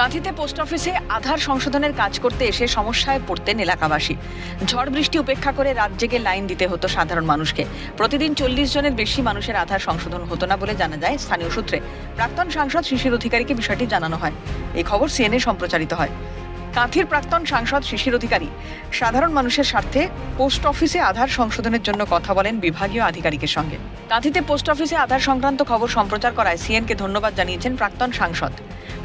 কাঁথিতে post অফিসে আধার সংশোধনের কাজ করতে এসে সমস্যায় পড়তেন এলাকাবাসী। ঝড় বৃষ্টি উপেক্ষা করে রাত জেগে লাইন দিতে হতো সাধারণ মানুষকে। প্রতিদিন 40 জনের বেশি মানুষের আধার সংশোধন হতো না বলে জানা যায় স্থানীয় সূত্রে। প্রাক্তন সাংসদ শিশির অধিকারীকে বিষয়টি জানানো হয়। এই খবর সিএনএ সম্প্রচারিত হয়। কাঁথির প্রাক্তন সাংসদ শিশির অধিকারী সাধারণ মানুষের স্বার্থে পোস্ট অফিসে আধার সংশোধনের জন্য কথা বলেন বিভাগীয় আধিকারিকের সঙ্গে। কাঁথিতে পোস্ট অফিসে আধার সংক্রান্ত খবর সম্প্রচার করায় সিএনকে ধন্যবাদ জানিয়েছেন প্রাক্তন সাংসদ।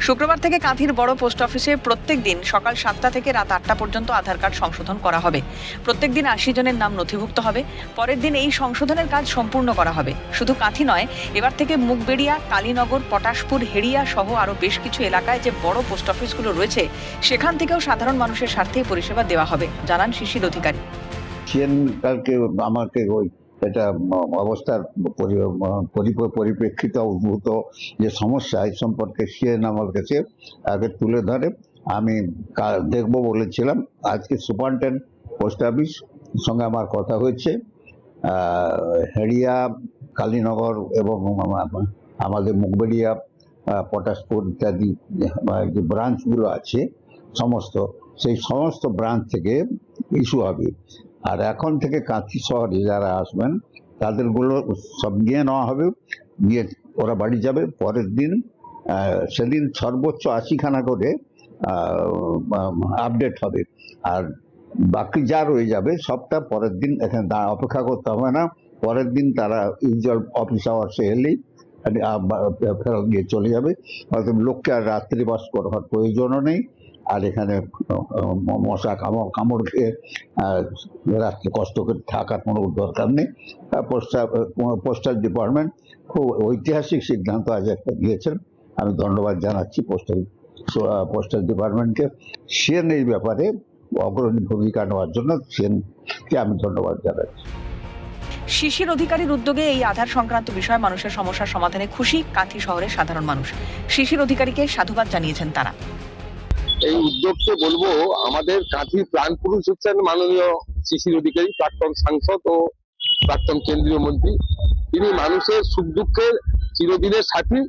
শুক্রবার থেকে কাঁথির বড় পোস্ট অফিসে প্রত্যেক দিন সকাল 7টা থেকে রাত 8টা পর্যন্ত আধার কার্ড সংশোধন করা হবে। প্রত্যেক দিন 80 জনের নাম নথিভুক্ত হবে। পরের দিন এই সংশোধনের কাজ সম্পূর্ণ করা হবে। শুধু কাঁথি নয়, এবার থেকে মুগবেড়িয়া, কালীনগর, পটাশপুর, হেড়িয়া সহ আরও বেশ কিছু এলাকায় যে বড় পোস্ট অফিসগুলো রয়েছে সেখান থেকেও সাধারণ মানুষের স্বার্থে পরিষেবা দেওয়া হবে, জানান শিশির অধিকারী। কালকে আমাকে ওই এটা অবস্থার পরিপ্রেক্ষিতে উদ্ভূত যে সমস্যা এই সম্পর্কে সিএন আমার কাছে আগে তুলে ধরে। আমি দেখবো বলেছিলাম। আজকে সুপারিনটেন্ডেন্ট পোস্ট অফিস সঙ্গে আমার কথা হয়েছে। হেড়িয়া, কালীনগর এবং আমাদের মুগবেড়িয়া, পটাশপুর ইত্যাদি যে ব্রাঞ্চগুলো আছে সেই সমস্ত ব্রাঞ্চ থেকে ইস্যু হবে। আর এখন থেকে কাঁথি শহরে যারা আসবেন তাদেরগুলো সব নিয়ে নেওয়া হবে, নিয়ে ওরা বাড়ি যাবে। পরের দিন সেদিন সর্বোচ্চ 80খানা করে আপডেট হবে। আর বাকি যা রয়ে যাবে সবটা পরের দিন এখানে অপেক্ষা করতে হবে না। পরের দিন তারা ইউজুয়াল অফিস আওয়ার্সে এলেই ফেরত গিয়ে চলে যাবে। হয়তো লোককে আর রাত্রি বাস করার প্রয়োজনও নেই। আর এখানে মশা কামড় খেয়ে রাত্রে কষ্ট করে থাকার কোনো দরকার নেই। পোস্টাল ডিপার্টমেন্ট খুব ঐতিহাসিক সিদ্ধান্ত আজ একটা নিয়েছেন। আমি ধন্যবাদ জানাচ্ছি পোস্টাল ডিপার্টমেন্টকে। সিএন এই ব্যাপারে অগ্রণী ভূমিকা নেওয়ার জন্য সিএনকে আমি ধন্যবাদ জানাচ্ছি। শিশির অধিকারীর উদ্যোগে এই আধার সংক্রান্ত বিষয়ে মানুষের সমস্যার সমাধানে খুশি কাঁথি শহরের সাধারণ মানুষ। শিশির অধিকারীকে সাধুবাদ জানিয়েছেন তারা। এই উদ্যোগকে বলবো, আমাদের কাঁথির প্রাণ পুরুষ হচ্ছেন মাননীয় শিশির অধিকারী, প্রাক্তন সাংসদ ও প্রাক্তন কেন্দ্রীয় মন্ত্রী। তিনি মানুষের সুখ দুঃখের চিরদিনের সাথী।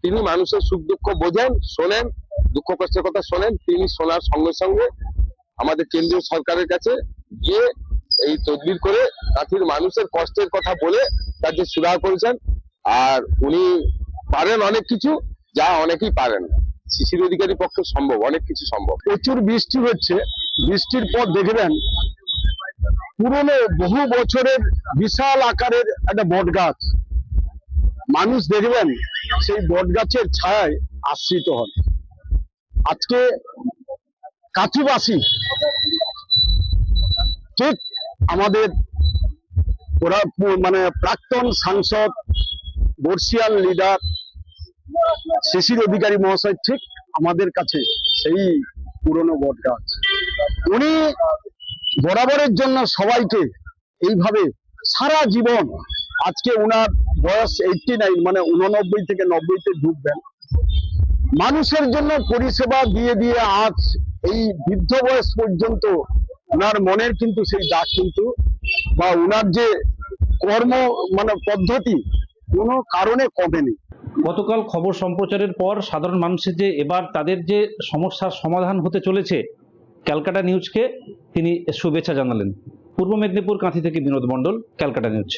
তিনি মানুষের সুখ দুঃখ বোঝেন, শোনেন, দুঃখ কষ্টের কথা শোনেন। তিনি শোনার সঙ্গে সঙ্গে আমাদের কেন্দ্রীয় সরকারের কাছে গিয়ে এই তদবির করে কাঁথির মানুষের কষ্টের কথা বলে তাদের সুরাহা করেছেন। আর উনি পারেন অনেক কিছু, যা অনেকেই পারেন না। শিশির অধিকারীর পক্ষে সম্ভব, অনেক কিছু সম্ভব। প্রচুর বৃষ্টি হচ্ছে, বৃষ্টির পর দেখবেন পুরনো বহু বছরের বিশাল আকারের একটা বট গাছ, মানুষ দেখবেন সেই বট গাছের ছায়ায় আশ্রিত হন। আজকে কাঁথিবাসী ঠিক আমাদের ওরা প্রাক্তন সাংসদ, বর্ষিয়ান লিডার শিশির অধিকারী মহাশয় ঠিক আমাদের কাছে সেই পুরনো বট গাছ। উনি বরাবরের জন্য সবাইকে এইভাবে সারা জীবন, আজকে উনার বয়স 89, 89 থেকে 90-তে ঢুকবেন, মানুষের জন্য পরিষেবা দিয়ে দিয়ে আজ এই বৃদ্ধ বয়স পর্যন্ত উনার মনের কিন্তু সেই ডাক কিন্তু বা উনার যে কর্ম পদ্ধতি কোনো কারণে কমেনি। গতকাল খবর সম্প্রচারের পর সাধারণ মানুষের যে এবার তাদের যে সমস্যার সমাধান হতে চলেছে, ক্যালকাটা নিউজকে তিনি শুভেচ্ছা জানালেন। পূর্ব মেদিনীপুর কাঁথি থেকে বিনোদ মণ্ডল, ক্যালকাটা নিউজ।